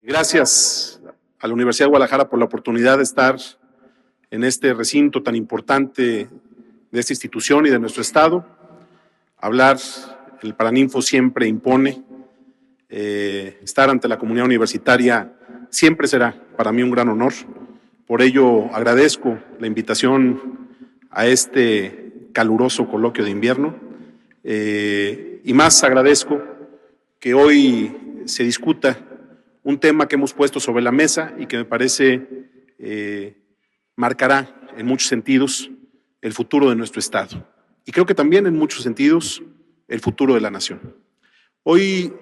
Gracias a la Universidad de Guadalajara por la oportunidad de estar en este recinto tan importante de esta institución y de nuestro estado. Hablar el Paraninfo siempre impone. Estar ante la comunidad universitaria siempre será para mí un gran honor. Por ello agradezco la invitación a este caluroso coloquio de invierno y más agradezco que hoy se discuta un tema que hemos puesto sobre la mesa y que me parece marcará en muchos sentidos el futuro de nuestro Estado y creo que también en muchos sentidos el futuro de la nación. Hoy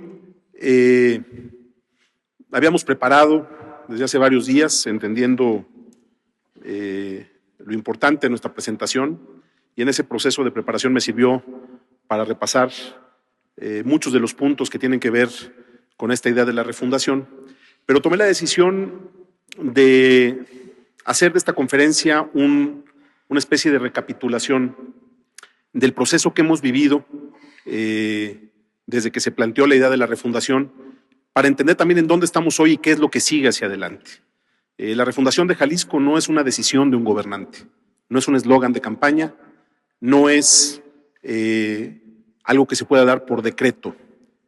habíamos preparado desde hace varios días, entendiendo lo importante de nuestra presentación, y en ese proceso de preparación me sirvió para repasar muchos de los puntos que tienen que ver con esta idea de la refundación, pero tomé la decisión de hacer de esta conferencia una especie de recapitulación del proceso que hemos vivido desde que se planteó la idea de la refundación, para entender también en dónde estamos hoy y qué es lo que sigue hacia adelante. La refundación de Jalisco no es una decisión de un gobernante, no es un eslogan de campaña, no es algo que se pueda dar por decreto,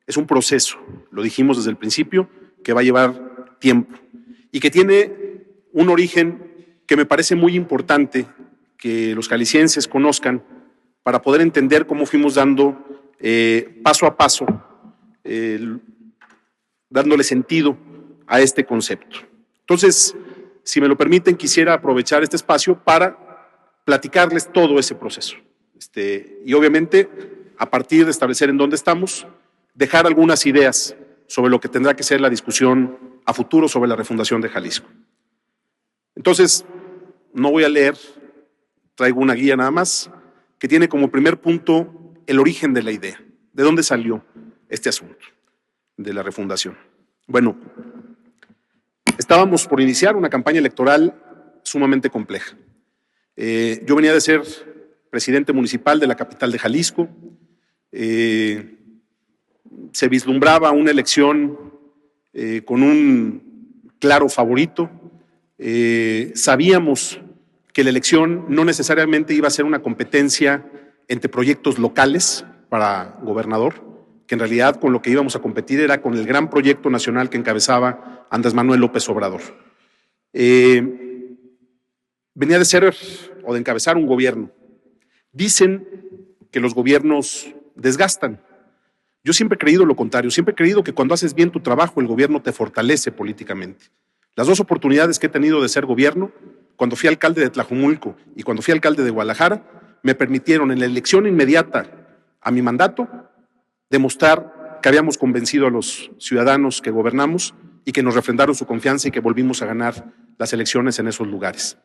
es un proceso, lo dijimos desde el principio, que va a llevar tiempo y que tiene un origen que me parece muy importante que los jaliscienses conozcan para poder entender cómo fuimos dando paso a paso, dándole sentido a este concepto. Entonces, si me lo permiten, quisiera aprovechar este espacio para platicarles todo ese proceso. Y obviamente, a partir de establecer en dónde estamos, dejar algunas ideas sobre lo que tendrá que ser la discusión a futuro sobre la refundación de Jalisco. Entonces, no voy a leer, traigo una guía nada más, que tiene como primer punto el origen de la idea, de dónde salió este asunto de la refundación. Bueno, estábamos por iniciar una campaña electoral sumamente compleja. Yo venía de ser presidente municipal de la capital de Jalisco. Se vislumbraba una elección con un claro favorito. Sabíamos que la elección no necesariamente iba a ser una competencia entre proyectos locales para gobernador, que en realidad con lo que íbamos a competir era con el gran proyecto nacional que encabezaba Andrés Manuel López Obrador. Venía de ser o de encabezar un gobierno. Dicen que los gobiernos desgastan. Yo siempre he creído lo contrario, siempre he creído que cuando haces bien tu trabajo, el gobierno te fortalece políticamente. Las dos oportunidades que he tenido de ser gobierno, cuando fui alcalde de Tlajomulco y cuando fui alcalde de Guadalajara, me permitieron en la elección inmediata a mi mandato demostrar que habíamos convencido a los ciudadanos que gobernamos y que nos refrendaron su confianza y que volvimos a ganar las elecciones en esos lugares.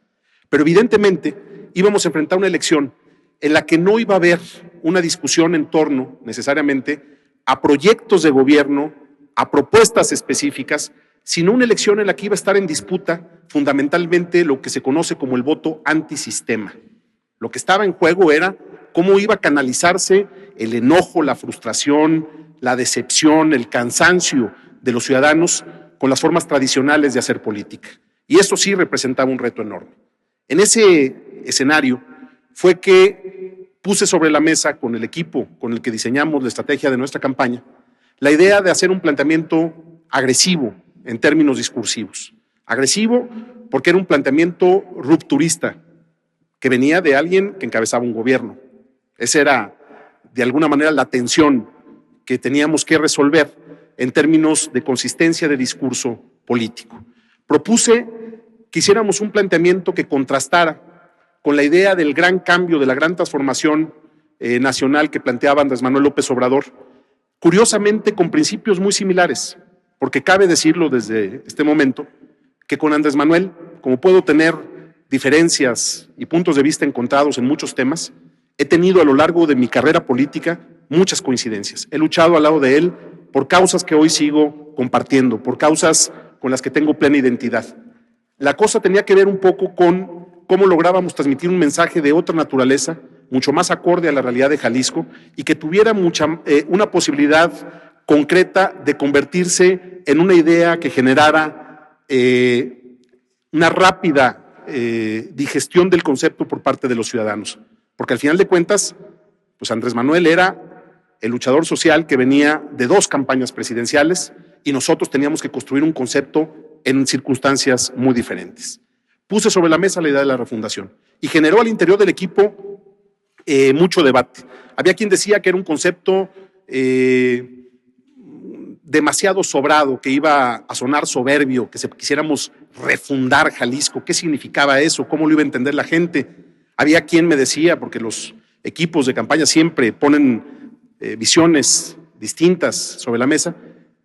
Pero evidentemente íbamos a enfrentar una elección en la que no iba a haber una discusión en torno necesariamente a proyectos de gobierno, a propuestas específicas, sino una elección en la que iba a estar en disputa fundamentalmente lo que se conoce como el voto antisistema. Lo que estaba en juego era cómo iba a canalizarse el enojo, la frustración, la decepción, el cansancio de los ciudadanos con las formas tradicionales de hacer política. Y eso sí representaba un reto enorme. En ese escenario fue que puse sobre la mesa con el equipo con el que diseñamos la estrategia de nuestra campaña la idea de hacer un planteamiento agresivo en términos discursivos. Agresivo porque era un planteamiento rupturista que venía de alguien que encabezaba un gobierno. Esa era, de alguna manera, la tensión que teníamos que resolver en términos de consistencia de discurso político. Propuse que hiciéramos un planteamiento que contrastara con la idea del gran cambio, de la gran transformación nacional que planteaba Andrés Manuel López Obrador, curiosamente con principios muy similares, porque cabe decirlo desde este momento, que con Andrés Manuel, como puedo tener diferencias y puntos de vista encontrados en muchos temas, he tenido a lo largo de mi carrera política muchas coincidencias. He luchado al lado de él por causas que hoy sigo compartiendo, por causas con las que tengo plena identidad. La cosa tenía que ver un poco con cómo lográbamos transmitir un mensaje de otra naturaleza, mucho más acorde a la realidad de Jalisco y que tuviera una posibilidad concreta de convertirse en una idea que generara una rápida digestión del concepto por parte de los ciudadanos. Porque al final de cuentas, pues Andrés Manuel era el luchador social que venía de 2 campañas presidenciales y nosotros teníamos que construir un concepto en circunstancias muy diferentes. Puse sobre la mesa la idea de la refundación y generó al interior del equipo mucho debate. Había quien decía que era un concepto demasiado sobrado, que iba a sonar soberbio, que quisiéramos refundar Jalisco. ¿Qué significaba eso? ¿Cómo lo iba a entender la gente? Había quien me decía, porque los equipos de campaña siempre ponen visiones distintas sobre la mesa,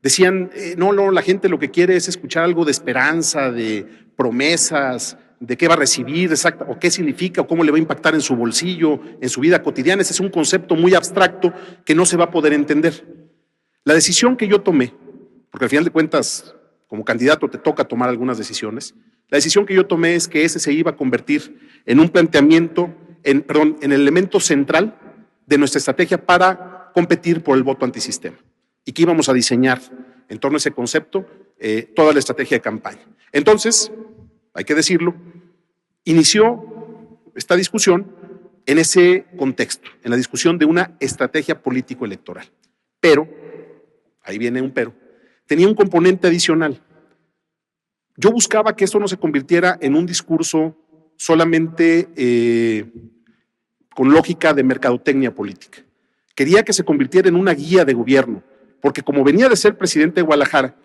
decían, no, la gente lo que quiere es escuchar algo de esperanza, de promesas, de qué va a recibir, exacto, o qué significa, o cómo le va a impactar en su bolsillo, en su vida cotidiana. Ese es un concepto muy abstracto que no se va a poder entender. La decisión que yo tomé, porque al final de cuentas, como candidato te toca tomar algunas decisiones, la decisión que yo tomé es que ese se iba a convertir en un planteamiento, en el elemento central de nuestra estrategia para competir por el voto antisistema, y que íbamos a diseñar en torno a ese concepto toda la estrategia de campaña. Entonces, hay que decirlo, inició esta discusión en ese contexto, en la discusión de una estrategia político-electoral. Pero, ahí viene un pero, tenía un componente adicional. Yo buscaba que esto no se convirtiera en un discurso solamente con lógica de mercadotecnia política. Quería que se convirtiera en una guía de gobierno, porque como venía de ser presidente de Guadalajara,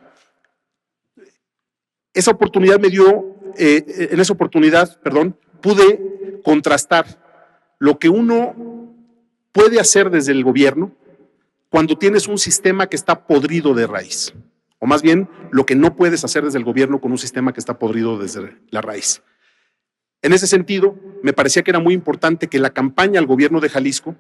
esa oportunidad me dio, en esa oportunidad, pude contrastar lo que uno puede hacer desde el gobierno cuando tienes un sistema que está podrido de raíz, o más bien lo que no puedes hacer desde el gobierno con un sistema que está podrido desde la raíz. En ese sentido, me parecía que era muy importante que la campaña al gobierno de Jalisco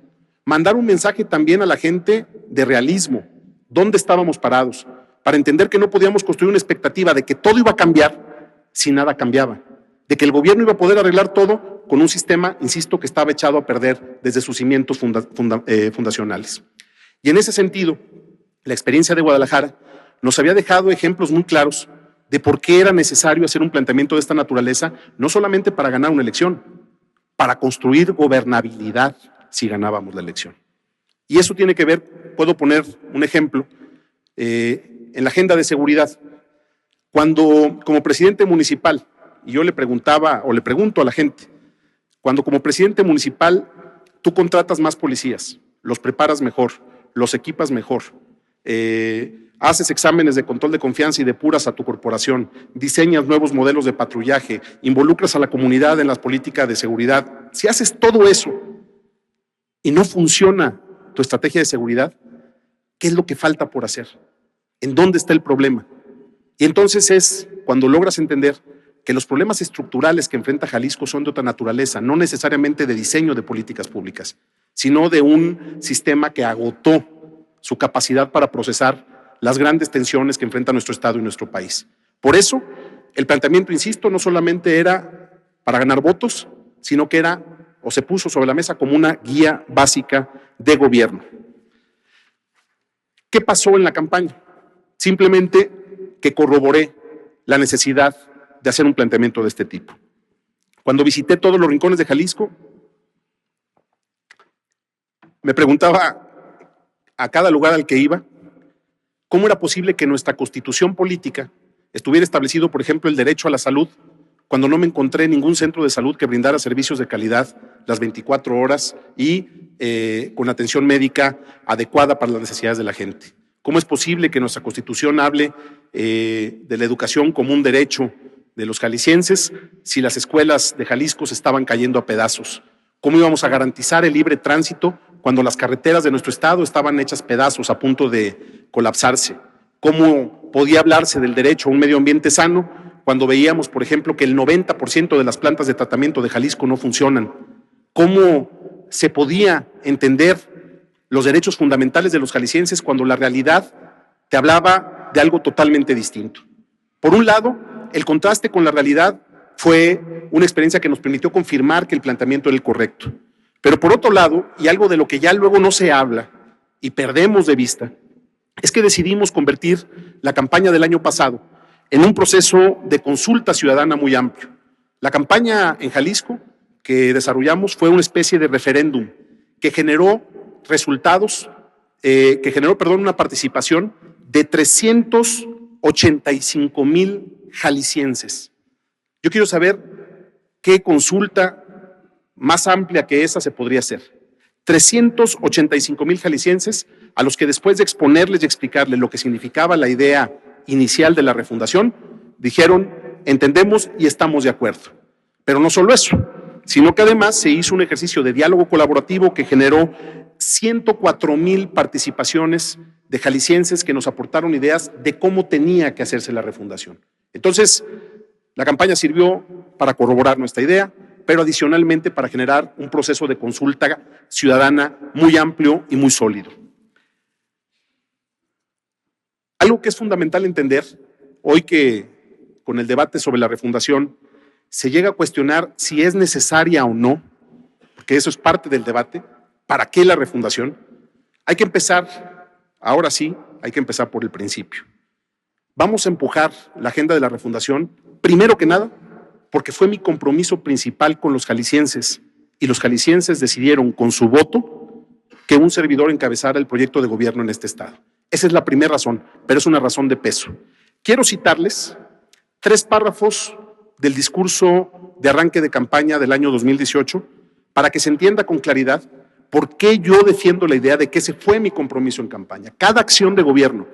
mandara un mensaje también a la gente de realismo, dónde estábamos parados, para entender que no podíamos construir una expectativa de que todo iba a cambiar si nada cambiaba, de que el gobierno iba a poder arreglar todo con un sistema, insisto, que estaba echado a perder desde sus cimientos fundacionales. Y en ese sentido, la experiencia de Guadalajara nos había dejado ejemplos muy claros de por qué era necesario hacer un planteamiento de esta naturaleza, no solamente para ganar una elección, para construir gobernabilidad si ganábamos la elección. Y eso tiene que ver, puedo poner un ejemplo, en la agenda de seguridad. Cuando como presidente municipal, y yo le preguntaba o le pregunto a la gente, cuando como presidente municipal tú contratas más policías, los preparas mejor, los equipas mejor, haces exámenes de control de confianza y depuras a tu corporación, diseñas nuevos modelos de patrullaje, involucras a la comunidad en las políticas de seguridad. Si haces todo eso y no funciona tu estrategia de seguridad, ¿qué es lo que falta por hacer? ¿En dónde está el problema? Y entonces es cuando logras entender que los problemas estructurales que enfrenta Jalisco son de otra naturaleza, no necesariamente de diseño de políticas públicas, sino de un sistema que agotó su capacidad para procesar las grandes tensiones que enfrenta nuestro Estado y nuestro país. Por eso, el planteamiento, insisto, no solamente era para ganar votos, sino que era, o se puso sobre la mesa como una guía básica de gobierno. ¿Qué pasó en la campaña? Simplemente que corroboré la necesidad de hacer un planteamiento de este tipo. Cuando visité todos los rincones de Jalisco, me preguntaba a cada lugar al que iba, ¿cómo era posible que en nuestra constitución política estuviera establecido, por ejemplo, el derecho a la salud, cuando no me encontré ningún centro de salud que brindara servicios de calidad las 24 horas y con atención médica adecuada para las necesidades de la gente? ¿Cómo es posible que nuestra Constitución hable de la educación como un derecho de los jaliscienses si las escuelas de Jalisco se estaban cayendo a pedazos? ¿Cómo íbamos a garantizar el libre tránsito cuando las carreteras de nuestro estado estaban hechas pedazos a punto de colapsarse? ¿Cómo podía hablarse del derecho a un medio ambiente sano cuando veíamos, por ejemplo, que el 90% de las plantas de tratamiento de Jalisco no funcionan? ¿Cómo se podía entender los derechos fundamentales de los jaliscienses cuando la realidad te hablaba de algo totalmente distinto? Por un lado, el contraste con la realidad fue una experiencia que nos permitió confirmar que el planteamiento era el correcto. Pero por otro lado, y algo de lo que ya luego no se habla y perdemos de vista, es que decidimos convertir la campaña del año pasado en un proceso de consulta ciudadana muy amplio. La campaña en Jalisco que desarrollamos fue una especie de referéndum que generó resultados, una participación de 385,000 jaliscienses. Yo quiero saber qué consulta más amplia que esa se podría hacer. 385,000 jaliscienses a los que, después de exponerles y explicarles lo que significaba la idea inicial de la refundación, dijeron: entendemos y estamos de acuerdo. Pero no solo eso, sino que además se hizo un ejercicio de diálogo colaborativo que generó 104,000 participaciones de jaliscienses que nos aportaron ideas de cómo tenía que hacerse la refundación. Entonces, la campaña sirvió para corroborar nuestra idea, pero adicionalmente para generar un proceso de consulta ciudadana muy amplio y muy sólido. Algo que es fundamental entender hoy, que con el debate sobre la refundación se llega a cuestionar si es necesaria o no, porque eso es parte del debate. ¿Para qué la refundación? Hay que empezar, ahora sí, hay que empezar por el principio. Vamos a empujar la agenda de la refundación, primero que nada, porque fue mi compromiso principal con los jaliscienses, y los jaliscienses decidieron con su voto que un servidor encabezara el proyecto de gobierno en este estado. Esa es la primera razón, pero es una razón de peso. Quiero citarles 3 párrafos del discurso de arranque de campaña del año 2018 para que se entienda con claridad por qué yo defiendo la idea de que ese fue mi compromiso en campaña. Cada acción de gobierno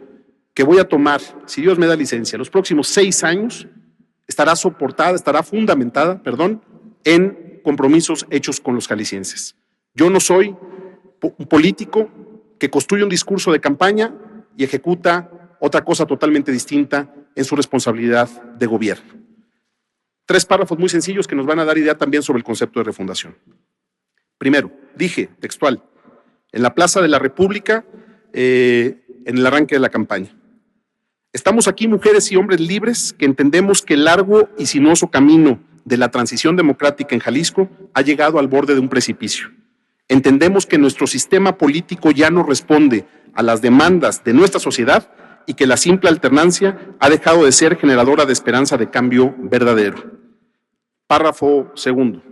que voy a tomar, si Dios me da licencia, los próximos 6 años, estará fundamentada en compromisos hechos con los jaliscienses. Yo no soy un político que construye un discurso de campaña y ejecuta otra cosa totalmente distinta en su responsabilidad de gobierno. 3 párrafos muy sencillos que nos van a dar idea también sobre el concepto de refundación. Primero, dije, textual, en la Plaza de la República, en el arranque de la campaña: estamos aquí mujeres y hombres libres que entendemos que el largo y sinuoso camino de la transición democrática en Jalisco ha llegado al borde de un precipicio. Entendemos que nuestro sistema político ya no responde a las demandas de nuestra sociedad y que la simple alternancia ha dejado de ser generadora de esperanza de cambio verdadero. Párrafo segundo.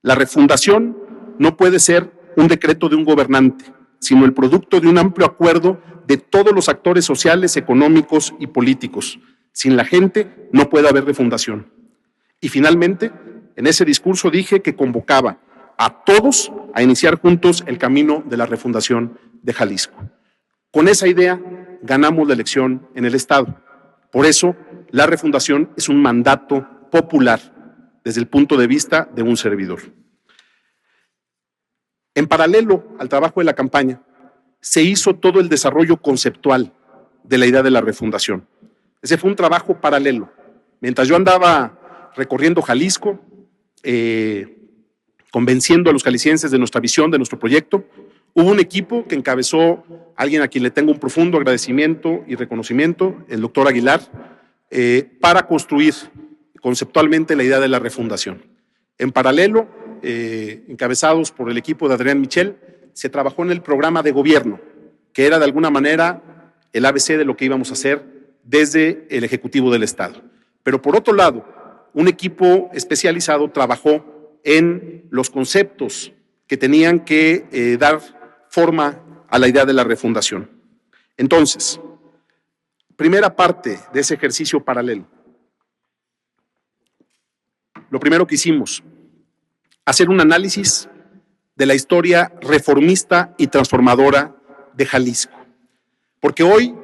La refundación no puede ser un decreto de un gobernante, sino el producto de un amplio acuerdo de todos los actores sociales, económicos y políticos. Sin la gente no puede haber refundación. Y finalmente, en ese discurso dije que convocaba a todos a iniciar juntos el camino de la refundación de Jalisco. Con esa idea ganamos la elección en el estado. Por eso, la refundación es un mandato popular desde el punto de vista de un servidor. En paralelo al trabajo de la campaña, se hizo todo el desarrollo conceptual de la idea de la refundación. Ese fue un trabajo paralelo. Mientras yo andaba recorriendo Jalisco, convenciendo a los jaliscienses de nuestra visión, de nuestro proyecto, hubo un equipo que encabezó alguien a quien le tengo un profundo agradecimiento y reconocimiento, el doctor Aguilar, para construir conceptualmente la idea de la refundación. En paralelo, encabezados por el equipo de Adrián Michel, se trabajó en el programa de gobierno, que era de alguna manera el ABC de lo que íbamos a hacer desde el Ejecutivo del Estado. Pero por otro lado, un equipo especializado trabajó en los conceptos que tenían que dar forma a la idea de la refundación. Entonces, primera parte de ese ejercicio paralelo. Lo primero que hicimos, hacer un análisis de la historia reformista y transformadora de Jalisco. Porque hoy,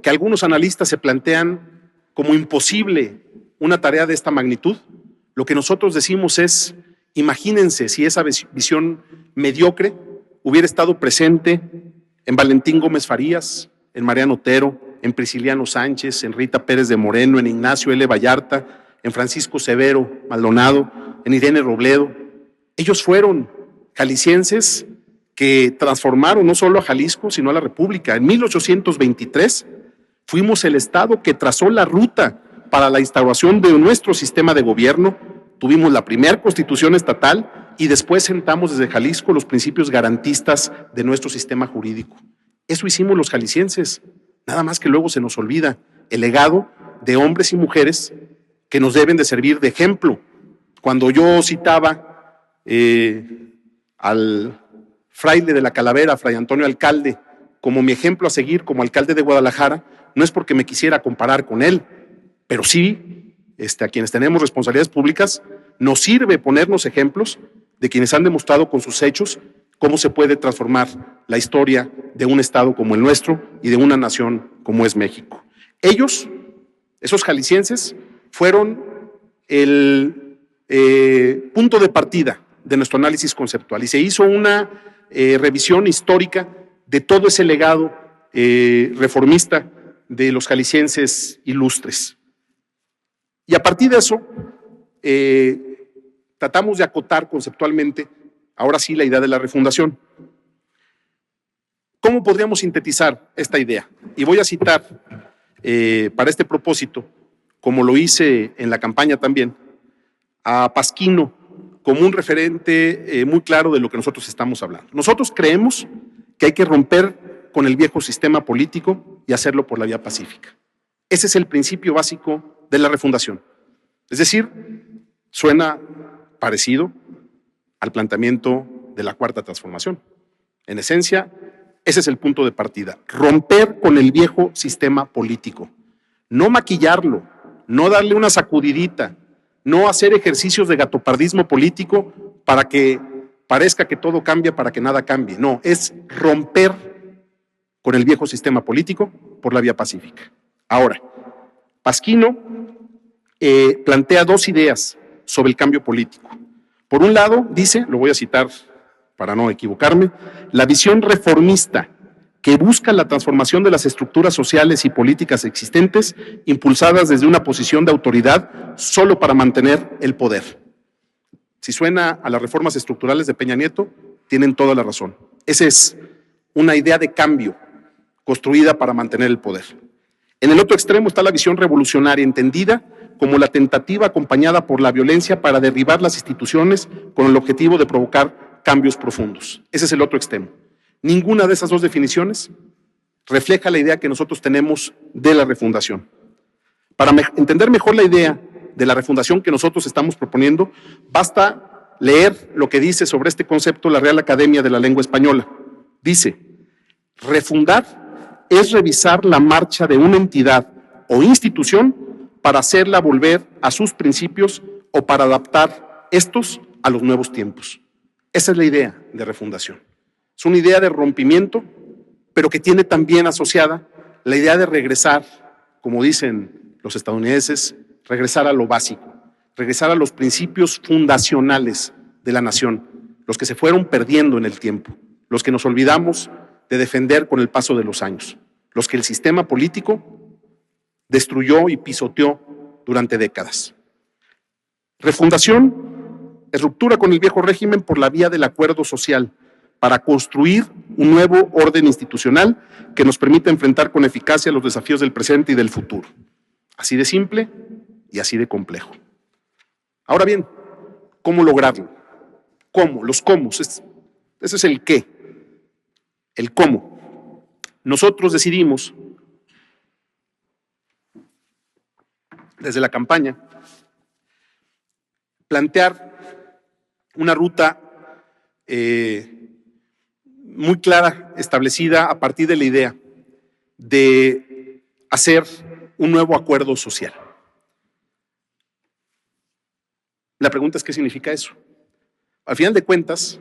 que algunos analistas se plantean como imposible una tarea de esta magnitud, lo que nosotros decimos es: imagínense si esa visión mediocre hubiera estado presente en Valentín Gómez Farías, en Mariano Otero, en Prisciliano Sánchez, en Rita Pérez de Moreno, en Ignacio L. Vallarta, en Francisco Severo Maldonado, en Irene Robledo. Ellos fueron jaliscienses que transformaron no solo a Jalisco, sino a la República. En 1823 fuimos el estado que trazó la ruta para la instauración de nuestro sistema de gobierno. Tuvimos la primera constitución estatal y después sentamos desde Jalisco los principios garantistas de nuestro sistema jurídico. Eso hicimos los jaliscienses, nada más que luego se nos olvida el legado de hombres y mujeres que nos deben de servir de ejemplo. Cuando yo citaba al fraile de la Calavera, Fray Antonio Alcalde, como mi ejemplo a seguir como alcalde de Guadalajara, no es porque me quisiera comparar con él, pero sí, a quienes tenemos responsabilidades públicas, nos sirve ponernos ejemplos de quienes han demostrado con sus hechos cómo se puede transformar la historia de un estado como el nuestro y de una nación como es México. Ellos, esos jaliscienses, fueron el punto de partida de nuestro análisis conceptual y se hizo una revisión histórica de todo ese legado reformista de los jaliscienses ilustres. Y a partir de eso, tratamos de acotar conceptualmente, ahora sí, la idea de la refundación. ¿Cómo podríamos sintetizar esta idea? Y voy a citar para este propósito, como lo hice en la campaña también, a Pasquino como un referente muy claro de lo que nosotros estamos hablando. Nosotros creemos que hay que romper con el viejo sistema político y hacerlo por la vía pacífica. Ese es el principio básico de la refundación. Es decir, suena parecido al planteamiento de la Cuarta Transformación. En esencia, ese es el punto de partida. Romper con el viejo sistema político. No maquillarlo, no darle una sacudidita, no hacer ejercicios de gatopardismo político para que parezca que todo cambia, para que nada cambie. No, es romper con el viejo sistema político por la vía pacífica. Ahora, Pasquino plantea dos ideas sobre el cambio político. Por un lado, dice, lo voy a citar para no equivocarme, la visión reformista que busca la transformación de las estructuras sociales y políticas existentes, impulsadas desde una posición de autoridad solo para mantener el poder. Si suena a las reformas estructurales de Peña Nieto, tienen toda la razón. Esa es una idea de cambio construida para mantener el poder. En el otro extremo está la visión revolucionaria, entendida como la tentativa acompañada por la violencia para derribar las instituciones con el objetivo de provocar cambios profundos. Ese es el otro extremo. Ninguna de esas dos definiciones refleja la idea que nosotros tenemos de la refundación. Para entender mejor la idea de la refundación que nosotros estamos proponiendo, basta leer lo que dice sobre este concepto la Real Academia de la Lengua Española. Dice, refundar es revisar la marcha de una entidad o institución para hacerla volver a sus principios o para adaptar estos a los nuevos tiempos. Esa es la idea de refundación. Es una idea de rompimiento, pero que tiene también asociada la idea de regresar, como dicen los estadounidenses, regresar a lo básico, regresar a los principios fundacionales de la nación, los que se fueron perdiendo en el tiempo, los que nos olvidamos de defender con el paso de los años, los que el sistema político destruyó y pisoteó durante décadas. Refundación es ruptura con el viejo régimen por la vía del acuerdo social para construir un nuevo orden institucional que nos permita enfrentar con eficacia los desafíos del presente y del futuro. Así de simple y así de complejo. Ahora bien, ¿cómo lograrlo? ¿Cómo? Los cómo. Ese es el qué. El cómo. Nosotros decidimos, desde la campaña, plantear una ruta muy clara, establecida a partir de la idea de hacer un nuevo acuerdo social. La pregunta es, ¿qué significa eso? Al final de cuentas,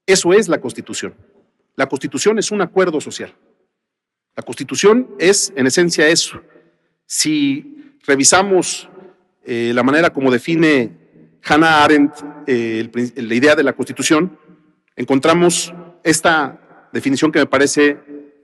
eso es la Constitución. La Constitución es un acuerdo social. La Constitución es, en esencia, eso. Si revisamos la manera como define Hannah Arendt la idea de la Constitución, encontramos esta definición que me parece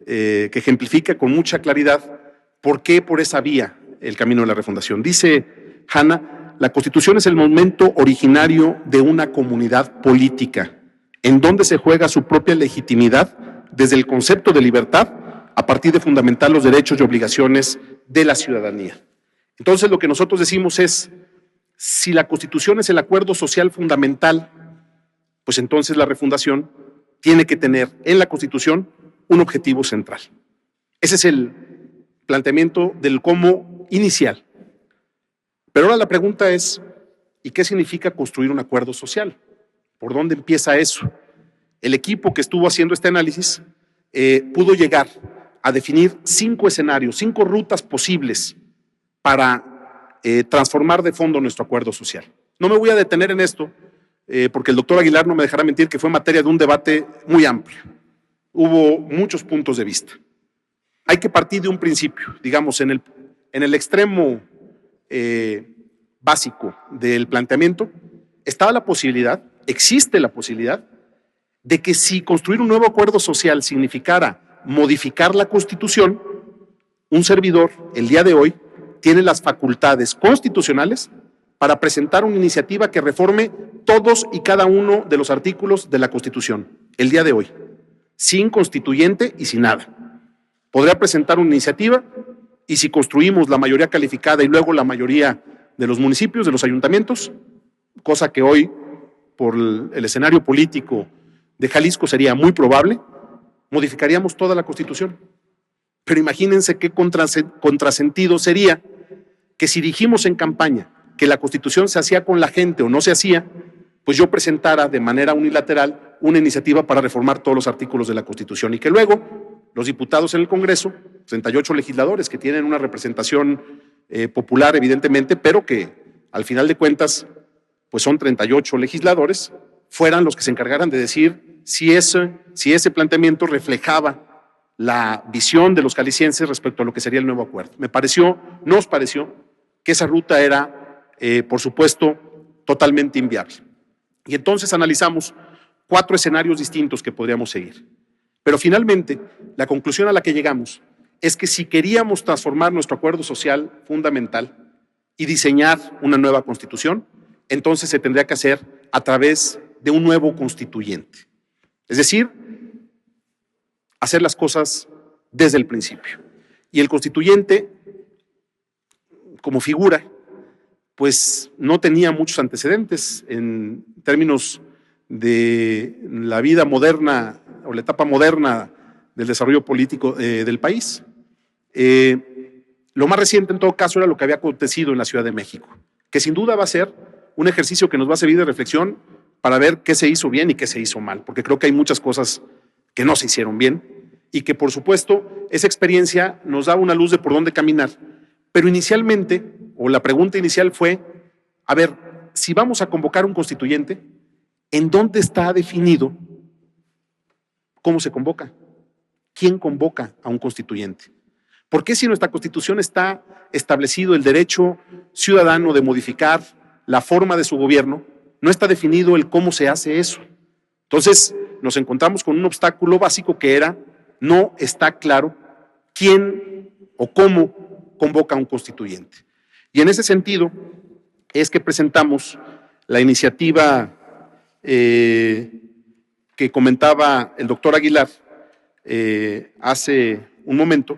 que ejemplifica con mucha claridad por qué por esa vía el camino de la refundación. Dice Hannah, la Constitución es el momento originario de una comunidad política, en donde se juega su propia legitimidad desde el concepto de libertad a partir de fundamentar los derechos y obligaciones de la ciudadanía. Entonces, lo que nosotros decimos es, si la Constitución es el acuerdo social fundamental, pues entonces la refundación tiene que tener en la Constitución un objetivo central. Ese es el planteamiento del cómo inicial. Pero ahora la pregunta es, ¿y qué significa construir un acuerdo social? ¿Por dónde empieza eso? El equipo que estuvo haciendo este análisis pudo llegar a definir 5 escenarios, 5 rutas posibles para transformar de fondo nuestro acuerdo social. No me voy a detener en esto, porque el doctor Aguilar no me dejará mentir que fue materia de un debate muy amplio. Hubo muchos puntos de vista. Hay que partir de un principio, digamos, en el extremo básico del planteamiento, estaba la posibilidad, existe la posibilidad, de que si construir un nuevo acuerdo social significara modificar la Constitución, un servidor, el día de hoy, tiene las facultades constitucionales para presentar una iniciativa que reforme todos y cada uno de los artículos de la Constitución, el día de hoy, sin constituyente y sin nada. Podría presentar una iniciativa y si construimos la mayoría calificada y luego la mayoría de los municipios, de los ayuntamientos, cosa que hoy, por el escenario político de Jalisco sería muy probable, modificaríamos toda la Constitución. Pero imagínense qué contrasentido sería que si dijimos en campaña que la Constitución se hacía con la gente o no se hacía, pues yo presentara de manera unilateral una iniciativa para reformar todos los artículos de la Constitución y que luego los diputados en el Congreso, 38 legisladores que tienen una representación popular evidentemente, pero que al final de cuentas pues son 38 legisladores, fueran los que se encargaran de decir si ese planteamiento reflejaba la visión de los jaliscienses respecto a lo que sería el nuevo acuerdo. Nos pareció que esa ruta era, por supuesto, totalmente inviable. Y entonces analizamos 4 escenarios distintos que podríamos seguir. Pero finalmente, la conclusión a la que llegamos es que si queríamos transformar nuestro acuerdo social fundamental y diseñar una nueva constitución, entonces se tendría que hacer a través de un nuevo constituyente. Es decir, hacer las cosas desde el principio. Y el constituyente, como figura, pues no tenía muchos antecedentes en términos de la vida moderna o la etapa moderna del desarrollo político del país. Lo más reciente en todo caso era lo que había acontecido en la Ciudad de México, que sin duda va a ser un ejercicio que nos va a servir de reflexión para ver qué se hizo bien y qué se hizo mal, porque creo que hay muchas cosas que no se hicieron bien y que por supuesto esa experiencia nos da una luz de por dónde caminar. Pero inicialmente, o la pregunta inicial fue, a ver, si vamos a convocar un constituyente, ¿en dónde está definido cómo se convoca? ¿Quién convoca a un constituyente? ¿Por qué si en nuestra Constitución está establecido el derecho ciudadano de modificar la forma de su gobierno, no está definido el cómo se hace eso? Entonces nos encontramos con un obstáculo básico que era, no está claro quién o cómo convoca a un constituyente. Y en ese sentido es que presentamos la iniciativa que comentaba el doctor Aguilar hace un momento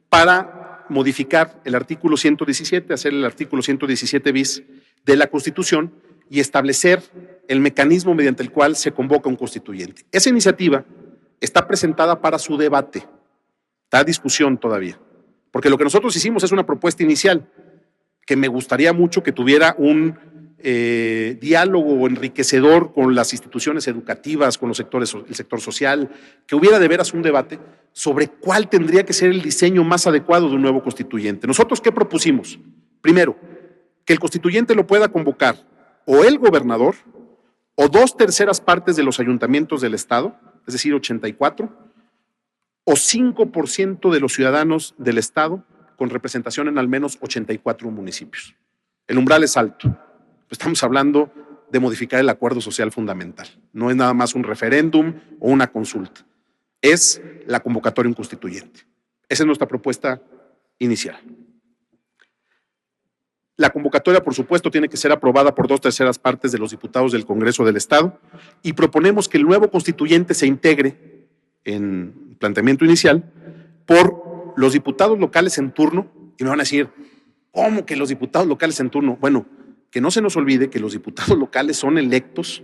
para modificar el artículo 117, hacer el artículo 117 bis de la Constitución y establecer el mecanismo mediante el cual se convoca un constituyente. Esa iniciativa está presentada para su debate, está a discusión todavía, porque lo que nosotros hicimos es una propuesta inicial que me gustaría mucho que tuviera un diálogo enriquecedor con las instituciones educativas, con el sector social, que hubiera de veras un debate sobre cuál tendría que ser el diseño más adecuado de un nuevo constituyente. ¿Nosotros qué propusimos? Primero, que el constituyente lo pueda convocar o el gobernador o 2/3 partes de los ayuntamientos del estado, es decir, 84, o 5% de los ciudadanos del estado con representación en al menos 84 municipios. El umbral es alto. Estamos hablando de modificar el acuerdo social fundamental. No es nada más un referéndum o una consulta. Es la convocatoria de un constituyente. Esa es nuestra propuesta inicial. La convocatoria, por supuesto, tiene que ser aprobada por 2/3 partes de los diputados del Congreso del Estado y proponemos que el nuevo constituyente se integre en el planteamiento inicial por los diputados locales en turno. Y me van a decir, ¿cómo que los diputados locales en turno? Bueno, que no se nos olvide que los diputados locales son electos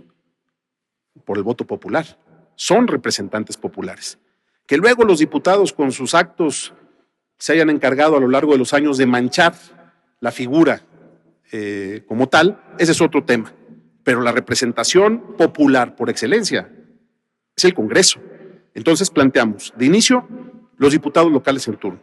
por el voto popular, son representantes populares. Que luego los diputados con sus actos se hayan encargado a lo largo de los años de manchar la figura como tal, ese es otro tema. Pero la representación popular por excelencia es el Congreso. Entonces planteamos, de inicio, los diputados locales en turno.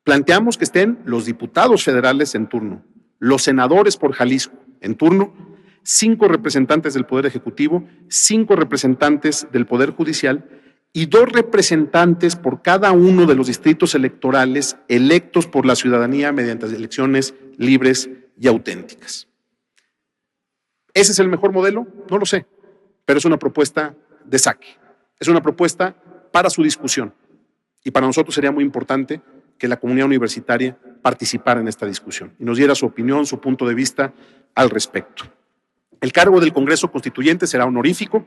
Planteamos que estén los diputados federales en turno, los senadores por Jalisco en turno, 5 representantes del Poder Ejecutivo, 5 representantes del Poder Judicial y 2 representantes por cada uno de los distritos electorales electos por la ciudadanía mediante elecciones libres y auténticas. ¿Ese es el mejor modelo? No lo sé, pero es una propuesta de saque, es una propuesta para su discusión y para nosotros sería muy importante que la comunidad universitaria participara en esta discusión y nos diera su opinión, su punto de vista al respecto. El cargo del Congreso Constituyente será honorífico.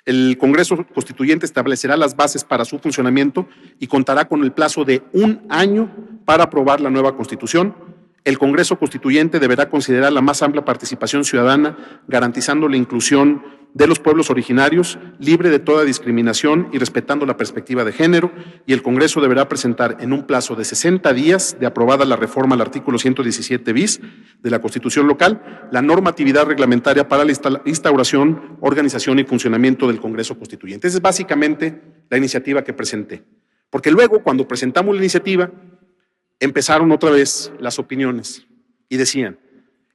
El Congreso Constituyente establecerá las bases para su funcionamiento y contará con el plazo de 1 año para aprobar la nueva Constitución. El Congreso Constituyente deberá considerar la más amplia participación ciudadana, garantizando la inclusión de los pueblos originarios, libre de toda discriminación y respetando la perspectiva de género, y el Congreso deberá presentar en un plazo de 60 días de aprobada la reforma al artículo 117 bis de la Constitución local, la normatividad reglamentaria para la instauración, organización y funcionamiento del Congreso Constituyente. Esa es básicamente la iniciativa que presenté. Porque luego, cuando presentamos la iniciativa, empezaron otra vez las opiniones y decían,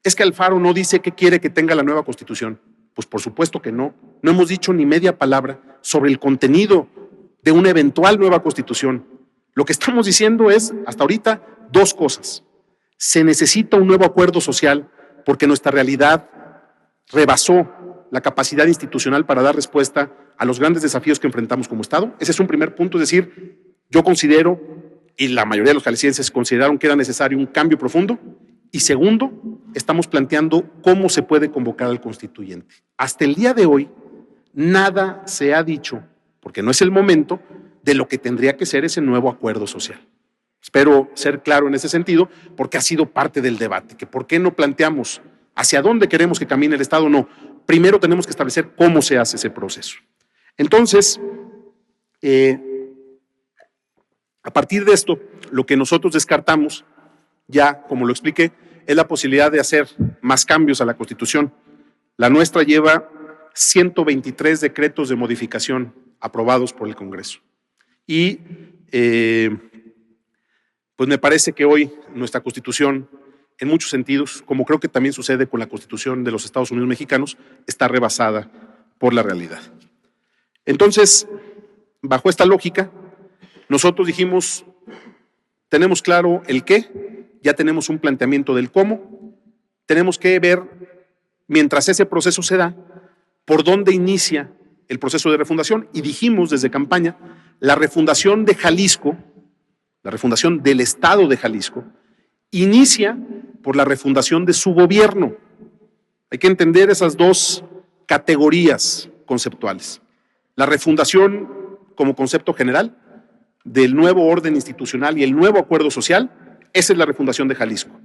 es que Alfaro no dice qué quiere que tenga la nueva Constitución. Pues por supuesto que no. No hemos dicho ni media palabra sobre el contenido de una eventual nueva Constitución. Lo que estamos diciendo es, hasta ahorita, 2 cosas. Se necesita un nuevo acuerdo social porque nuestra realidad rebasó la capacidad institucional para dar respuesta a los grandes desafíos que enfrentamos como Estado. Ese es un primer punto, es decir, yo considero, y la mayoría de los jaliscienses consideraron que era necesario un cambio profundo. Y segundo, estamos planteando cómo se puede convocar al constituyente. Hasta el día de hoy, nada se ha dicho, porque no es el momento, de lo que tendría que ser ese nuevo acuerdo social. Espero ser claro en ese sentido, porque ha sido parte del debate, que por qué no planteamos hacia dónde queremos que camine el Estado. No, primero tenemos que establecer cómo se hace ese proceso. Entonces, a partir de esto, lo que nosotros descartamos, ya como lo expliqué, es la posibilidad de hacer más cambios a la Constitución. La nuestra lleva 123 decretos de modificación aprobados por el Congreso. Y pues me parece que hoy nuestra Constitución, en muchos sentidos, como creo que también sucede con la Constitución de los Estados Unidos mexicanos, está rebasada por la realidad. Entonces, bajo esta lógica, nosotros dijimos, tenemos claro el qué, ya tenemos un planteamiento del cómo, tenemos que ver, mientras ese proceso se da, por dónde inicia el proceso de refundación. Y dijimos desde campaña, la refundación de Jalisco, la refundación del Estado de Jalisco, inicia por la refundación de su gobierno. Hay que entender esas 2 categorías conceptuales. La refundación como concepto general del nuevo orden institucional y el nuevo acuerdo social, esa es la refundación de Jalisco.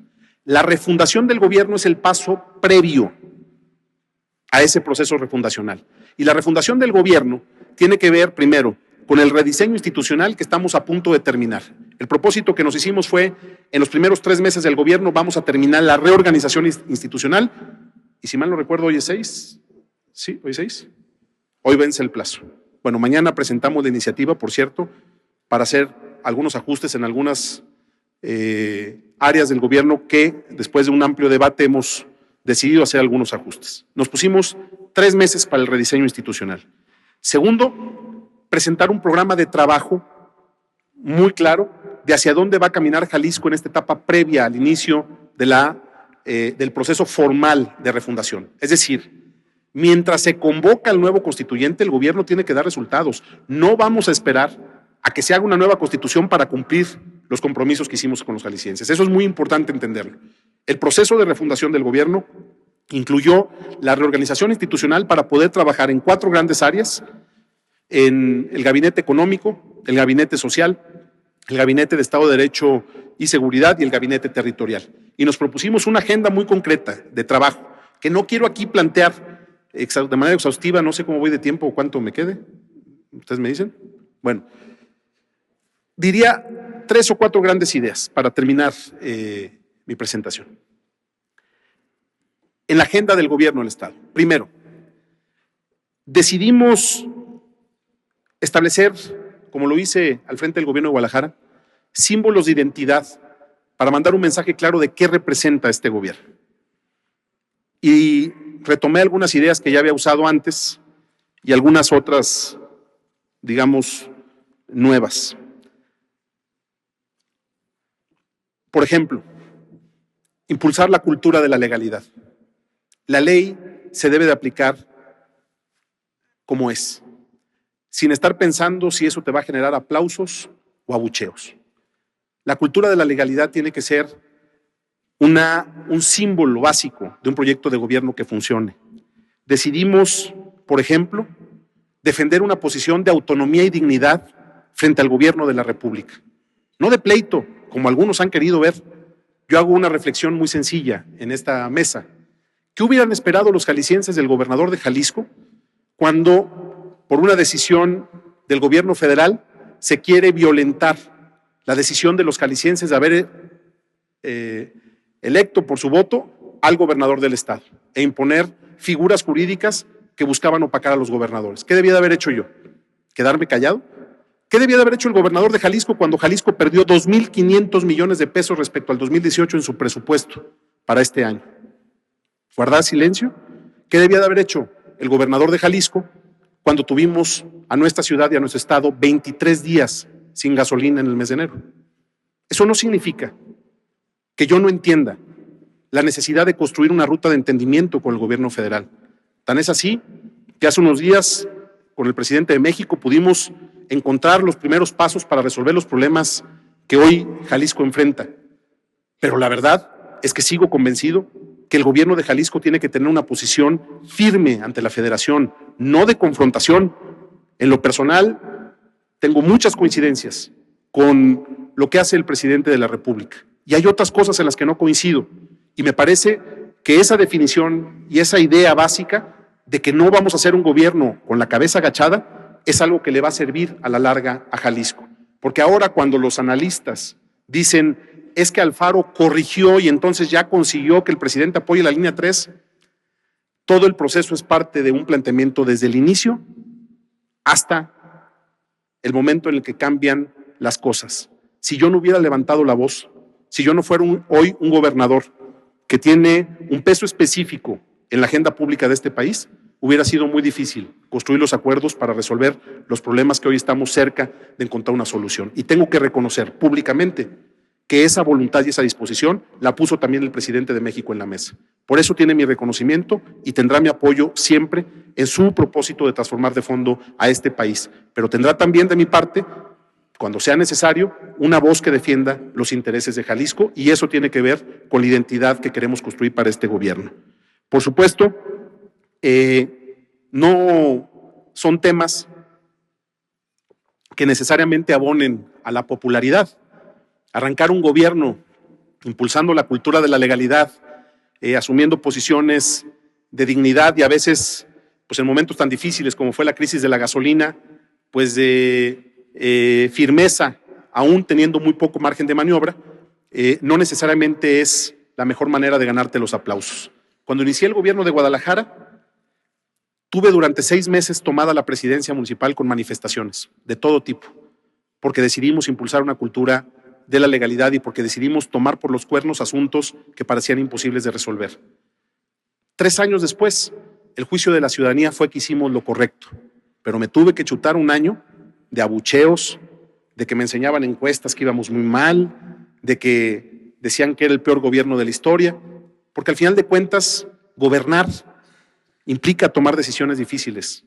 La refundación del gobierno es el paso previo a ese proceso refundacional. Y la refundación del gobierno tiene que ver, primero, con el rediseño institucional que estamos a punto de terminar. El propósito que nos hicimos fue, en los primeros 3 meses del gobierno vamos a terminar la reorganización institucional, y si mal no recuerdo, hoy es 6, ¿sí? ¿Hoy es 6? Hoy vence el plazo. Bueno, mañana presentamos la iniciativa, por cierto, para hacer algunos ajustes en algunas áreas del gobierno que, después de un amplio debate, hemos decidido hacer algunos ajustes. Nos pusimos 3 meses para el rediseño institucional. Segundo, presentar un programa de trabajo muy claro de hacia dónde va a caminar Jalisco en esta etapa previa al inicio de del proceso formal de refundación. Es decir, mientras se convoca el nuevo constituyente, el gobierno tiene que dar resultados. No vamos a esperar a que se haga una nueva constitución para cumplir los compromisos que hicimos con los jaliscienses. Eso es muy importante entenderlo. El proceso de refundación del gobierno incluyó la reorganización institucional para poder trabajar en 4 grandes áreas: en el gabinete económico, el gabinete social, el gabinete de Estado de Derecho y Seguridad y el gabinete territorial. Y nos propusimos una agenda muy concreta de trabajo, que no quiero aquí plantear de manera exhaustiva, no sé cómo voy de tiempo o cuánto me quede. ¿Ustedes me dicen? Bueno, Diría 3 o 4 grandes ideas para terminar mi presentación. En la agenda del gobierno del Estado. Primero, decidimos establecer, como lo hice al frente del gobierno de Guadalajara, símbolos de identidad para mandar un mensaje claro de qué representa este gobierno. Y retomé algunas ideas que ya había usado antes y algunas otras, digamos, nuevas. Por ejemplo, impulsar la cultura de la legalidad. La ley se debe de aplicar como es, sin estar pensando si eso te va a generar aplausos o abucheos. La cultura de la legalidad tiene que ser un símbolo básico de un proyecto de gobierno que funcione. Decidimos, por ejemplo, defender una posición de autonomía y dignidad frente al gobierno de la República. No de pleito, como algunos han querido ver. Yo hago una reflexión muy sencilla en esta mesa. ¿Qué hubieran esperado los jaliscienses del gobernador de Jalisco cuando, por una decisión del gobierno federal, se quiere violentar la decisión de los jaliscienses de haber electo por su voto al gobernador del estado e imponer figuras jurídicas que buscaban opacar a los gobernadores? ¿Qué debía de haber hecho yo? ¿Quedarme callado? ¿Qué debía de haber hecho el gobernador de Jalisco cuando Jalisco perdió 2.500 millones de pesos respecto al 2018 en su presupuesto para este año? ¿Guardar silencio? ¿Qué debía de haber hecho el gobernador de Jalisco cuando tuvimos a nuestra ciudad y a nuestro estado 23 días sin gasolina en el mes de enero? Eso no significa que yo no entienda la necesidad de construir una ruta de entendimiento con el gobierno federal. Tan es así que hace unos días, con el presidente de México, pudimos encontrar los primeros pasos para resolver los problemas que hoy Jalisco enfrenta. Pero la verdad es que sigo convencido que el gobierno de Jalisco tiene que tener una posición firme ante la federación, no de confrontación. En lo personal, tengo muchas coincidencias con lo que hace el presidente de la República. Y hay otras cosas en las que no coincido. Y me parece que esa definición y esa idea básica de que no vamos a hacer un gobierno con la cabeza agachada es algo que le va a servir a la larga a Jalisco. Porque ahora cuando los analistas dicen es que Alfaro corrigió y entonces ya consiguió que el presidente apoye la línea 3, todo el proceso es parte de un planteamiento desde el inicio hasta el momento en el que cambian las cosas. Si yo no hubiera levantado la voz, si yo no fuera hoy un gobernador que tiene un peso específico en la agenda pública de este país, hubiera sido muy difícil construir los acuerdos para resolver los problemas que hoy estamos cerca de encontrar una solución. Y tengo que reconocer públicamente que esa voluntad y esa disposición la puso también el presidente de México en la mesa. Por eso tiene mi reconocimiento y tendrá mi apoyo siempre en su propósito de transformar de fondo a este país. Pero tendrá también de mi parte, cuando sea necesario, una voz que defienda los intereses de Jalisco, y eso tiene que ver con la identidad que queremos construir para este gobierno. Por supuesto, no son temas que necesariamente abonen a la popularidad. Arrancar un gobierno impulsando la cultura de la legalidad, asumiendo posiciones de dignidad y a veces, pues en momentos tan difíciles como fue la crisis de la gasolina, pues de firmeza, aún teniendo muy poco margen de maniobra, no necesariamente es la mejor manera de ganarte los aplausos. Cuando inicié el gobierno de Guadalajara, tuve durante 6 meses tomada la presidencia municipal con manifestaciones de todo tipo, porque decidimos impulsar una cultura de la legalidad y porque decidimos tomar por los cuernos asuntos que parecían imposibles de resolver. 3 años después, el juicio de la ciudadanía fue que hicimos lo correcto, pero me tuve que chutar un año de abucheos, de que me enseñaban encuestas que íbamos muy mal, de que decían que era el peor gobierno de la historia, porque al final de cuentas, gobernar implica tomar decisiones difíciles.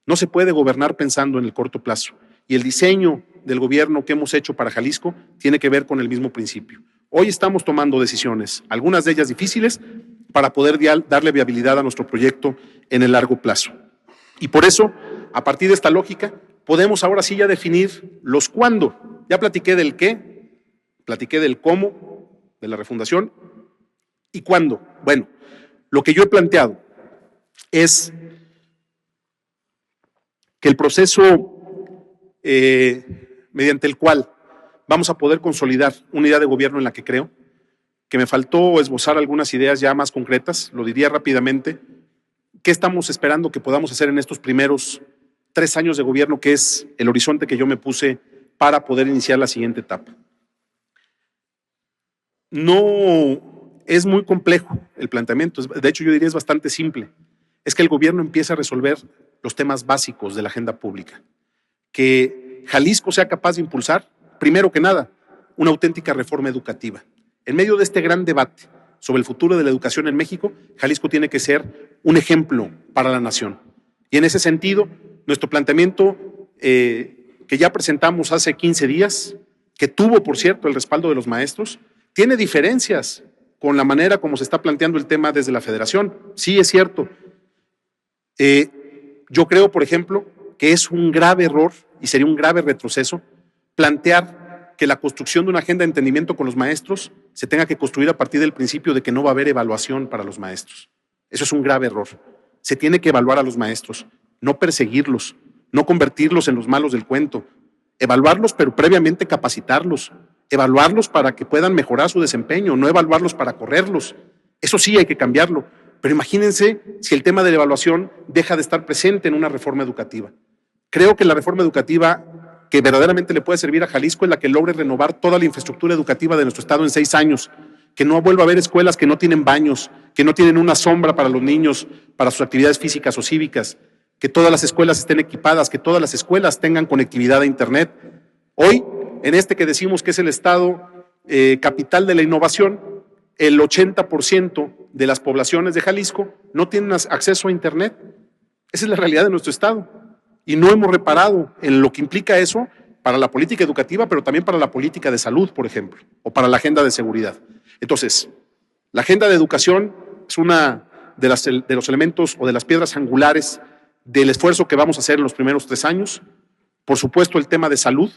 No se puede gobernar pensando en el corto plazo. Y el diseño del gobierno que hemos hecho para Jalisco tiene que ver con el mismo principio. Hoy estamos tomando decisiones, algunas de ellas difíciles, para poder darle viabilidad a nuestro proyecto en el largo plazo. Y por eso, a partir de esta lógica, podemos ahora sí ya definir los cuándo. Ya platiqué del qué, platiqué del cómo, de la refundación, y cuándo. Bueno, lo que yo he planteado es que el proceso mediante el cual vamos a poder consolidar una idea de gobierno en la que creo, que me faltó esbozar algunas ideas ya más concretas, lo diría rápidamente. ¿Qué estamos esperando que podamos hacer en estos primeros 3 años de gobierno, que es el horizonte que yo me puse para poder iniciar la siguiente etapa? No es muy complejo el planteamiento, de hecho yo diría es bastante simple. Es que el gobierno empiece a resolver los temas básicos de la agenda pública. Que Jalisco sea capaz de impulsar, primero que nada, una auténtica reforma educativa. En medio de este gran debate sobre el futuro de la educación en México, Jalisco tiene que ser un ejemplo para la nación. Y en ese sentido, nuestro planteamiento que ya presentamos hace 15 días, que tuvo, por cierto, el respaldo de los maestros, tiene diferencias con la manera como se está planteando el tema desde la Federación. Sí, es cierto. Yo creo, por ejemplo, que es un grave error y sería un grave retroceso plantear que la construcción de una agenda de entendimiento con los maestros se tenga que construir a partir del principio de que no va a haber evaluación para los maestros. Eso es un grave error. Se tiene que evaluar a los maestros, no perseguirlos, no convertirlos en los malos del cuento. Evaluarlos, pero previamente capacitarlos. Evaluarlos para que puedan mejorar su desempeño, no evaluarlos para correrlos. Eso sí hay que cambiarlo. Pero imagínense si el tema de la evaluación deja de estar presente en una reforma educativa. Creo que la reforma educativa que verdaderamente le puede servir a Jalisco es la que logre renovar toda la infraestructura educativa de nuestro estado en 6 años, que no vuelva a haber escuelas que no tienen baños, que no tienen una sombra para los niños, para sus actividades físicas o cívicas, que todas las escuelas estén equipadas, que todas las escuelas tengan conectividad a Internet. Hoy, en este que decimos que es el estado capital de la innovación, el 80% de las poblaciones de Jalisco no tienen acceso a Internet. Esa es la realidad de nuestro estado. Y no hemos reparado en lo que implica eso para la política educativa, pero también para la política de salud, por ejemplo, o para la agenda de seguridad. Entonces, la agenda de educación es una de los elementos o de las piedras angulares del esfuerzo que vamos a hacer en los primeros 3 años. Por supuesto, el tema de salud,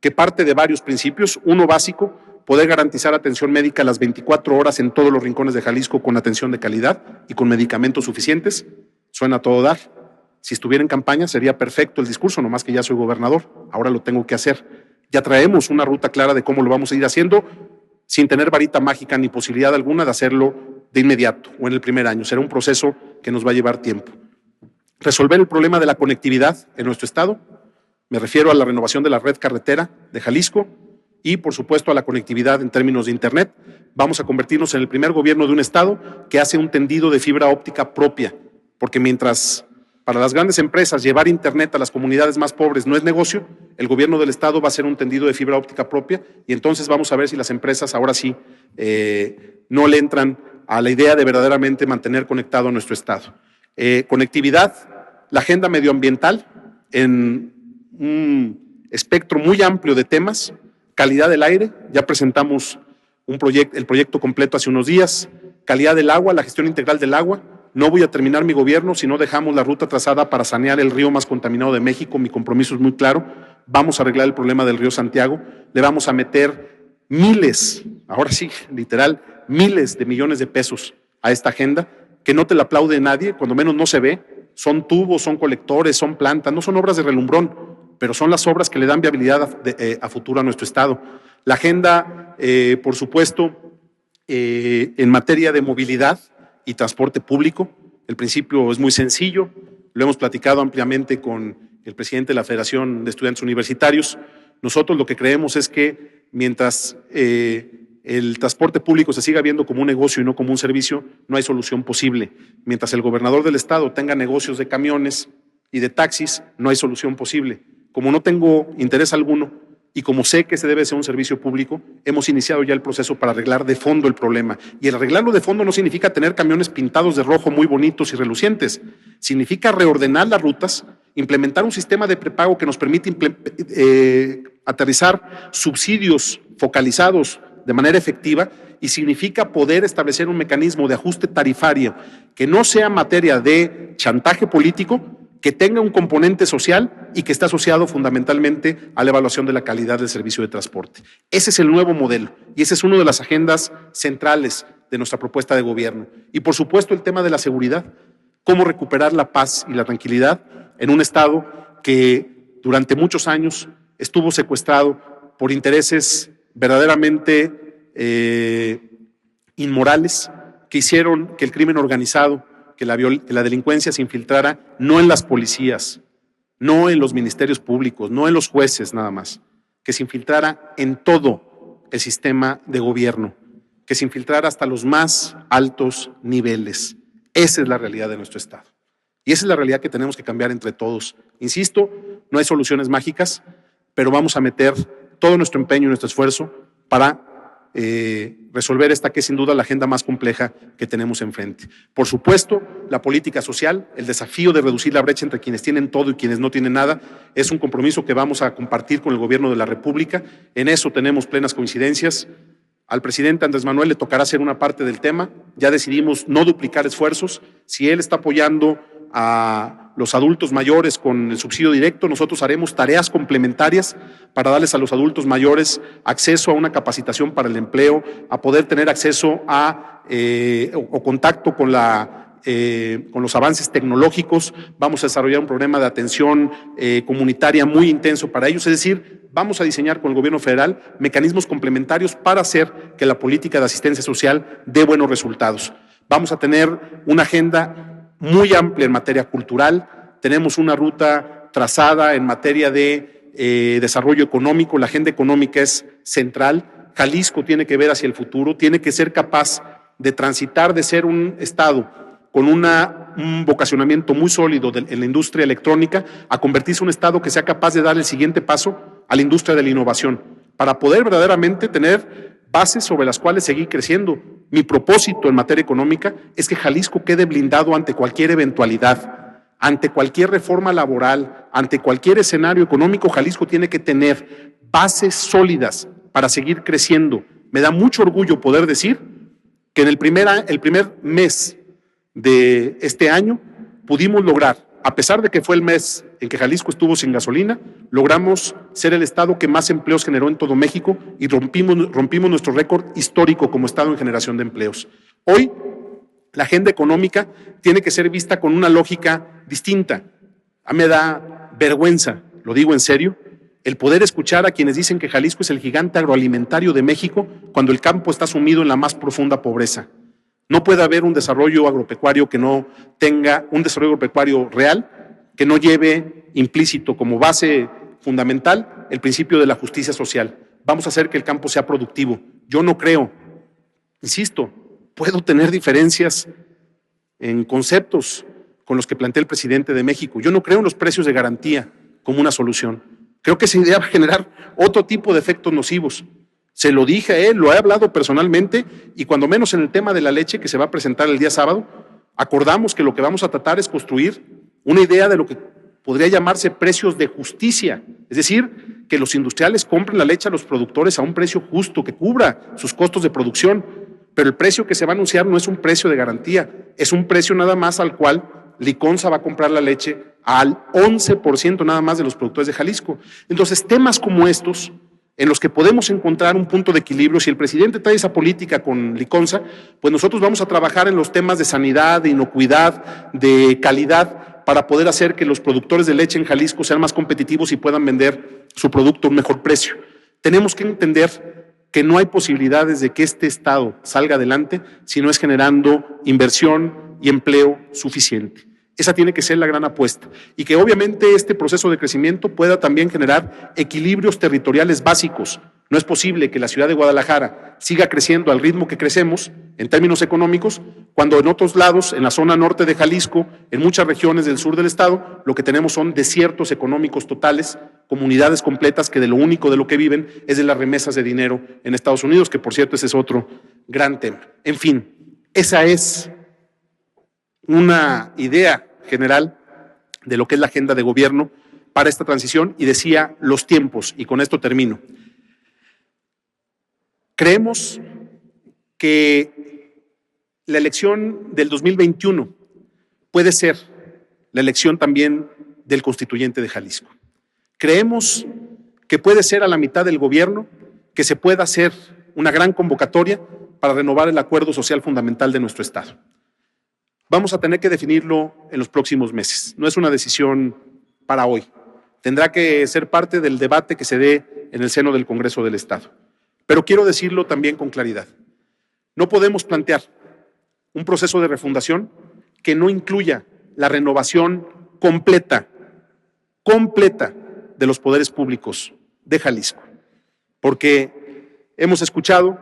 que parte de varios principios. Uno básico, poder garantizar atención médica las 24 horas en todos los rincones de Jalisco con atención de calidad y con medicamentos suficientes. Suena a todo dar. Si estuviera en campaña sería perfecto el discurso, nomás que ya soy gobernador, ahora lo tengo que hacer. Ya traemos una ruta clara de cómo lo vamos a ir haciendo sin tener varita mágica ni posibilidad alguna de hacerlo de inmediato o en el primer año. Será un proceso que nos va a llevar tiempo. Resolver el problema de la conectividad en nuestro estado, me refiero a la renovación de la red carretera de Jalisco y, por supuesto, a la conectividad en términos de Internet. Vamos a convertirnos en el primer gobierno de un estado que hace un tendido de fibra óptica propia, porque mientras para las grandes empresas llevar Internet a las comunidades más pobres no es negocio, el gobierno del estado va a hacer un tendido de fibra óptica propia y entonces vamos a ver si las empresas ahora sí no le entran a la idea de verdaderamente mantener conectado a nuestro estado. Conectividad, la agenda medioambiental en un espectro muy amplio de temas, calidad del aire, ya presentamos el proyecto completo hace unos días, calidad del agua, la gestión integral del agua. No voy a terminar mi gobierno si no dejamos la ruta trazada para sanear el río más contaminado de México. Mi compromiso es muy claro. Vamos a arreglar el problema del río Santiago. Le vamos a meter miles, ahora sí, literal, miles de millones de pesos a esta agenda, que no te la aplaude nadie, cuando menos no se ve. Son tubos, son colectores, son plantas, no son obras de relumbrón, pero son las obras que le dan viabilidad a futuro a nuestro estado. La agenda, por supuesto, en materia de movilidad y transporte público. El principio es muy sencillo, lo hemos platicado ampliamente con el presidente de la Federación de Estudiantes Universitarios. Nosotros lo que creemos es que mientras el transporte público se siga viendo como un negocio y no como un servicio, no hay solución posible. Mientras el gobernador del estado tenga negocios de camiones y de taxis, no hay solución posible. Como no tengo interés alguno, y como sé que se debe ser un servicio público, hemos iniciado ya el proceso para arreglar de fondo el problema. Y el arreglarlo de fondo no significa tener camiones pintados de rojo muy bonitos y relucientes. Significa reordenar las rutas, implementar un sistema de prepago que nos permite aterrizar subsidios focalizados de manera efectiva, y significa poder establecer un mecanismo de ajuste tarifario que no sea materia de chantaje político, que tenga un componente social y que está asociado fundamentalmente a la evaluación de la calidad del servicio de transporte. Ese es el nuevo modelo y esa es una de las agendas centrales de nuestra propuesta de gobierno. Y por supuesto el tema de la seguridad, cómo recuperar la paz y la tranquilidad en un estado que durante muchos años estuvo secuestrado por intereses verdaderamente inmorales que hicieron que el crimen organizado, que la delincuencia se infiltrara no en las policías, no en los ministerios públicos, no en los jueces nada más, que se infiltrara en todo el sistema de gobierno, que se infiltrara hasta los más altos niveles. Esa es la realidad de nuestro Estado. Y esa es la realidad que tenemos que cambiar entre todos. Insisto, no hay soluciones mágicas, pero vamos a meter todo nuestro empeño y nuestro esfuerzo para resolver esta que es sin duda la agenda más compleja que tenemos enfrente. Por supuesto, la política social, el desafío de reducir la brecha entre quienes tienen todo y quienes no tienen nada, es un compromiso que vamos a compartir con el gobierno de la República. En eso tenemos plenas coincidencias. Al presidente Andrés Manuel le tocará hacer una parte del tema. Ya decidimos no duplicar esfuerzos. Si él está apoyando a los adultos mayores con el subsidio directo, nosotros haremos tareas complementarias para darles a los adultos mayores acceso a una capacitación para el empleo, a poder tener acceso a o contacto con los avances tecnológicos. Vamos a desarrollar un programa de atención comunitaria muy intenso para ellos, es decir, vamos a diseñar con el gobierno federal mecanismos complementarios para hacer que la política de asistencia social dé buenos resultados. Vamos a tener una agenda muy amplia en materia cultural, tenemos una ruta trazada en materia de desarrollo económico, la agenda económica es central. Jalisco tiene que ver hacia el futuro, tiene que ser capaz de transitar de ser un estado con un vocacionamiento muy sólido en la industria electrónica a convertirse en un estado que sea capaz de dar el siguiente paso a la industria de la innovación, para poder verdaderamente tener bases sobre las cuales seguir creciendo. Mi propósito en materia económica es que Jalisco quede blindado ante cualquier eventualidad, ante cualquier reforma laboral, ante cualquier escenario económico. Jalisco tiene que tener bases sólidas para seguir creciendo. Me da mucho orgullo poder decir que en el primer mes de este año pudimos lograr, a pesar de que fue el mes en que Jalisco estuvo sin gasolina, logramos ser el estado que más empleos generó en todo México y rompimos nuestro récord histórico como estado en generación de empleos. Hoy, la agenda económica tiene que ser vista con una lógica distinta. A mí me da vergüenza, lo digo en serio, el poder escuchar a quienes dicen que Jalisco es el gigante agroalimentario de México cuando el campo está sumido en la más profunda pobreza. No puede haber un desarrollo agropecuario que no tenga un desarrollo agropecuario real, que no lleve implícito como base fundamental el principio de la justicia social. Vamos a hacer que el campo sea productivo. Yo no creo, insisto, puedo tener diferencias en conceptos con los que plantea el presidente de México. Yo no creo en los precios de garantía como una solución. Creo que esa idea va a generar otro tipo de efectos nocivos. Se lo dije a él, lo he hablado personalmente y cuando menos en el tema de la leche que se va a presentar el día sábado, acordamos que lo que vamos a tratar es construir una idea de lo que podría llamarse precios de justicia, es decir, que los industriales compren la leche a los productores a un precio justo, que cubra sus costos de producción, pero el precio que se va a anunciar no es un precio de garantía, es un precio nada más al cual Liconza va a comprar la leche al 11% nada más de los productores de Jalisco. Entonces, temas como estos, en los que podemos encontrar un punto de equilibrio, si el presidente trae esa política con Liconza, pues nosotros vamos a trabajar en los temas de sanidad, de inocuidad, de calidad, para poder hacer que los productores de leche en Jalisco sean más competitivos y puedan vender su producto a un mejor precio. Tenemos que entender que no hay posibilidades de que este estado salga adelante si no es generando inversión y empleo suficiente. Esa tiene que ser la gran apuesta y que obviamente este proceso de crecimiento pueda también generar equilibrios territoriales básicos. No es posible que la ciudad de Guadalajara siga creciendo al ritmo que crecemos en términos económicos, cuando en otros lados, en la zona norte de Jalisco, en muchas regiones del sur del estado, lo que tenemos son desiertos económicos totales, comunidades completas que de lo único de lo que viven es de las remesas de dinero en Estados Unidos, que por cierto ese es otro gran tema. En fin, esa es una idea general de lo que es la agenda de gobierno para esta transición y decía los tiempos, y con esto termino. Creemos que la elección del 2021 puede ser la elección también del constituyente de Jalisco. Creemos que puede ser a la mitad del gobierno que se pueda hacer una gran convocatoria para renovar el acuerdo social fundamental de nuestro Estado. Vamos a tener que definirlo en los próximos meses. No es una decisión para hoy. Tendrá que ser parte del debate que se dé en el seno del Congreso del Estado. Pero quiero decirlo también con claridad. No podemos plantear un proceso de refundación que no incluya la renovación completa de los poderes públicos de Jalisco. Porque hemos escuchado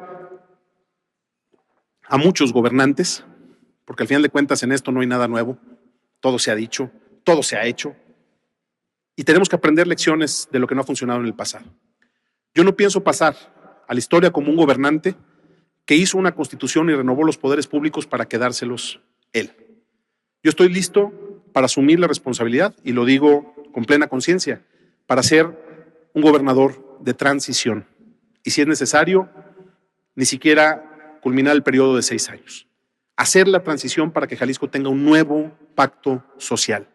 a muchos gobernantes, porque al final de cuentas en esto no hay nada nuevo, todo se ha dicho, todo se ha hecho, y tenemos que aprender lecciones de lo que no ha funcionado en el pasado. Yo no pienso pasar a la historia como un gobernante que hizo una constitución y renovó los poderes públicos para quedárselos él. Yo estoy listo para asumir la responsabilidad, y lo digo con plena conciencia, para ser un gobernador de transición. Y si es necesario, ni siquiera culminar el periodo de 6 años. Hacer la transición para que Jalisco tenga un nuevo pacto social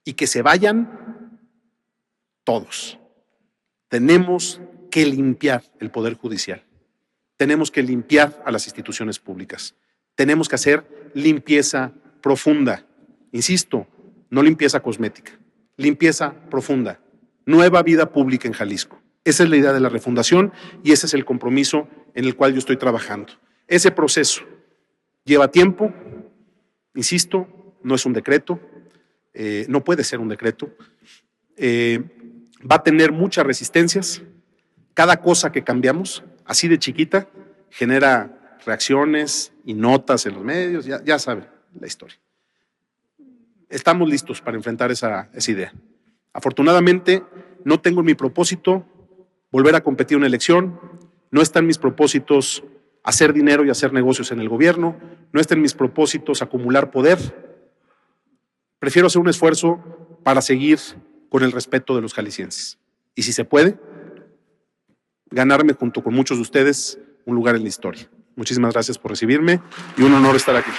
y que se vayan todos. Tenemos que limpiar el Poder Judicial. Tenemos que limpiar a las instituciones públicas. Tenemos que hacer limpieza profunda. Insisto, no limpieza cosmética, limpieza profunda. Nueva vida pública en Jalisco. Esa es la idea de la refundación y ese es el compromiso en el cual yo estoy trabajando. Ese proceso lleva tiempo, insisto, no es un decreto, no puede ser un decreto, va a tener muchas resistencias. Cada cosa que cambiamos, así de chiquita, genera reacciones y notas en los medios, ya saben la historia. Estamos listos para enfrentar esa idea. Afortunadamente, no tengo en mi propósito volver a competir una elección, no está en mis propósitos hacer dinero y hacer negocios en el gobierno, no está en mis propósitos acumular poder. Prefiero hacer un esfuerzo para seguir con el respeto de los jaliscienses. Y si se puede, ganarme junto con muchos de ustedes un lugar en la historia. Muchísimas gracias por recibirme y un honor estar aquí.